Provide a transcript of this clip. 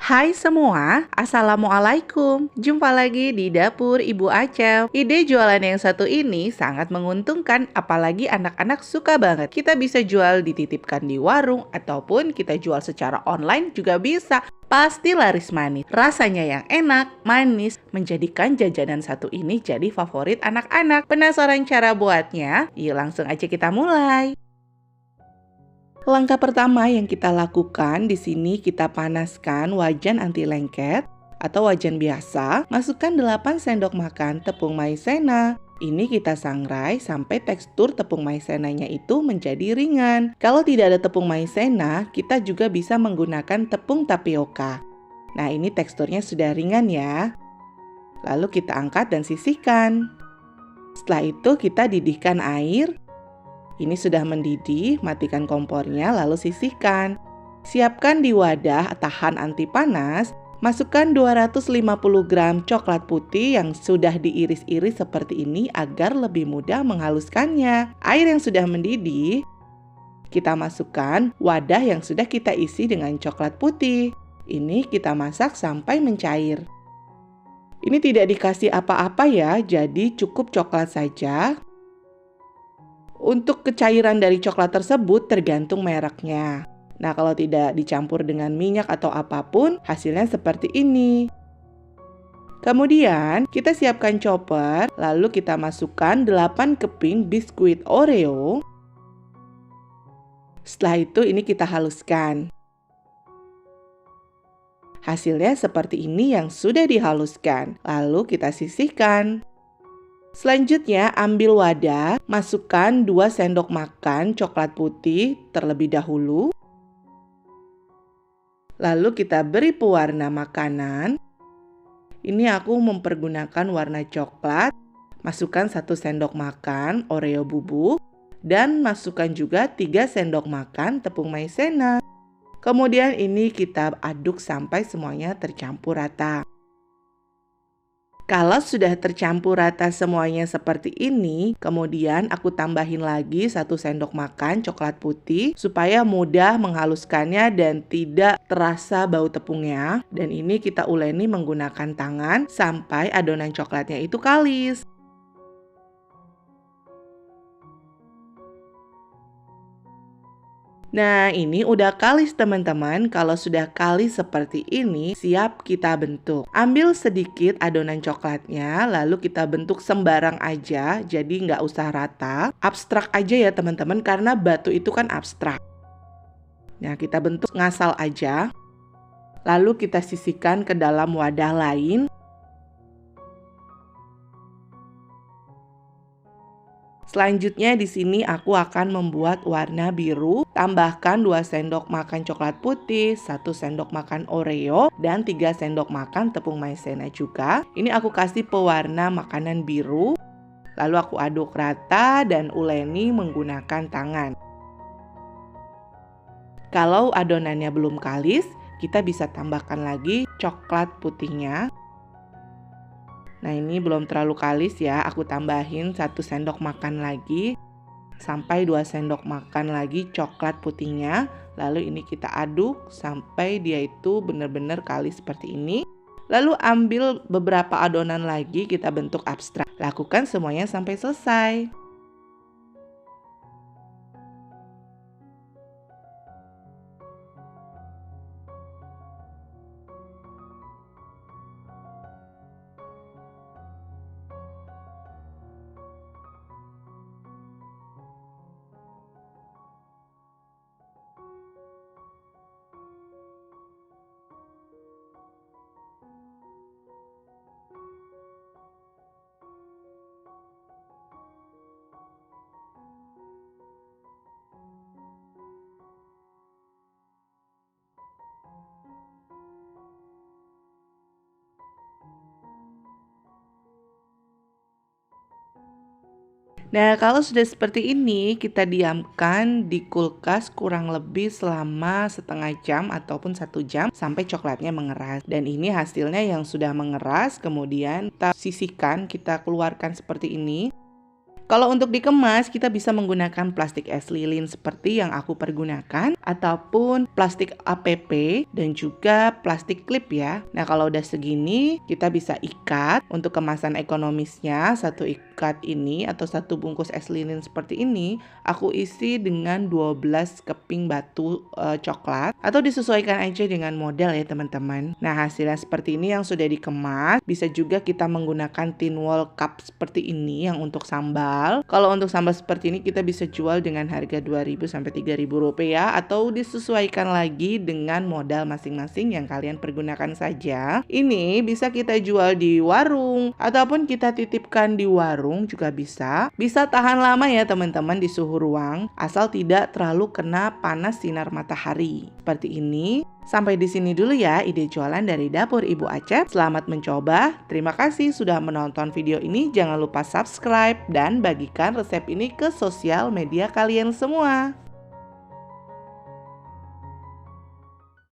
Hai semua, Assalamualaikum. Jumpa lagi di Dapur Ibu Acel. Ide jualan yang satu ini sangat menguntungkan, apalagi anak-anak suka banget. Kita bisa jual dititipkan di warung, ataupun kita jual secara online juga bisa. Pasti laris manis. Rasanya yang enak, manis, menjadikan jajanan satu ini jadi favorit anak-anak. Penasaran cara buatnya? Yuk langsung aja kita mulai. Langkah pertama yang kita lakukan di sini kita panaskan wajan anti lengket atau wajan biasa. Masukkan 8 sendok makan tepung maizena. Ini kita sangrai sampai tekstur tepung maizenanya itu menjadi ringan. Kalau tidak ada tepung maizena, kita juga bisa menggunakan tepung tapioka. Nah, ini teksturnya sudah ringan ya. Lalu kita angkat dan sisihkan. Setelah itu kita didihkan air. Ini sudah mendidih, matikan kompornya lalu sisihkan. Siapkan di wadah tahan anti panas, masukkan 250 gram coklat putih yang sudah diiris-iris seperti ini agar lebih mudah menghaluskannya. Air yang sudah mendidih, kita masukkan wadah yang sudah kita isi dengan coklat putih. Ini kita masak sampai mencair. Ini tidak dikasih apa-apa ya, jadi cukup coklat saja. Untuk kecairan dari coklat tersebut tergantung mereknya. Nah, kalau tidak dicampur dengan minyak atau apapun, hasilnya seperti ini. Kemudian, kita siapkan chopper, lalu kita masukkan 8 keping biskuit Oreo. Setelah itu, ini kita haluskan. Hasilnya seperti ini yang sudah dihaluskan. Lalu kita sisihkan. Selanjutnya, ambil wadah, masukkan 2 sendok makan coklat putih terlebih dahulu. Lalu kita beri pewarna makanan. Ini aku mempergunakan warna coklat. Masukkan 1 sendok makan Oreo bubuk. Dan masukkan juga 3 sendok makan tepung maizena. Kemudian ini kita aduk sampai semuanya tercampur rata. Kalau sudah tercampur rata semuanya seperti ini, kemudian aku tambahin lagi 1 sendok makan coklat putih supaya mudah menghaluskannya dan tidak terasa bau tepungnya. Dan ini kita uleni menggunakan tangan sampai adonan coklatnya itu kalis. Nah, ini udah kalis teman-teman. Kalau sudah kalis seperti ini, siap kita bentuk. Ambil sedikit adonan coklatnya, lalu kita bentuk sembarang aja, jadi nggak usah rata. Abstrak aja ya teman-teman, karena batu itu kan abstrak. Nah, kita bentuk ngasal aja. Lalu kita sisihkan ke dalam wadah lain. Selanjutnya di sini aku akan membuat warna biru. Tambahkan 2 sendok makan coklat putih, 1 sendok makan Oreo, dan 3 sendok makan tepung maizena juga. Ini aku kasih pewarna makanan biru. Lalu aku aduk rata dan uleni menggunakan tangan. Kalau adonannya belum kalis, kita bisa tambahkan lagi coklat putihnya. Nah, ini belum terlalu kalis ya, aku tambahin 1 sendok makan lagi sampai 2 sendok makan lagi coklat putihnya. Lalu ini kita aduk sampai dia itu benar-benar kalis seperti ini. Lalu ambil beberapa adonan lagi kita bentuk abstrak. Lakukan semuanya sampai selesai. Nah, kalau sudah seperti ini, kita diamkan di kulkas kurang lebih selama setengah jam ataupun 1 jam sampai coklatnya mengeras. Dan ini hasilnya yang sudah mengeras, kemudian kita sisihkan, kita keluarkan seperti ini. Kalau untuk dikemas, kita bisa menggunakan plastik es lilin seperti yang aku pergunakan, ataupun plastik APP dan juga plastik klip ya. Nah, kalau udah segini, kita bisa ikat. Untuk kemasan ekonomisnya, satu ikat ini atau satu bungkus es lilin seperti ini, aku isi dengan 12 keping batu coklat, atau disesuaikan aja dengan model ya teman-teman. Nah, hasilnya seperti ini yang sudah dikemas. Bisa juga kita menggunakan tin wall cup seperti ini yang untuk sambal. Kalau untuk sambal seperti ini kita bisa jual dengan harga 2.000 sampai 3.000 rupiah, atau disesuaikan lagi dengan modal masing-masing yang kalian pergunakan saja. Ini bisa kita jual di warung ataupun kita titipkan di warung juga bisa. Bisa tahan lama ya teman-teman di suhu ruang, asal tidak terlalu kena panas sinar matahari. Seperti ini. Sampai di sini dulu ya ide jualan dari dapur Ibu Acep. Selamat mencoba. Terima kasih sudah menonton video ini. Jangan lupa subscribe dan bagikan resep ini ke sosial media kalian semua.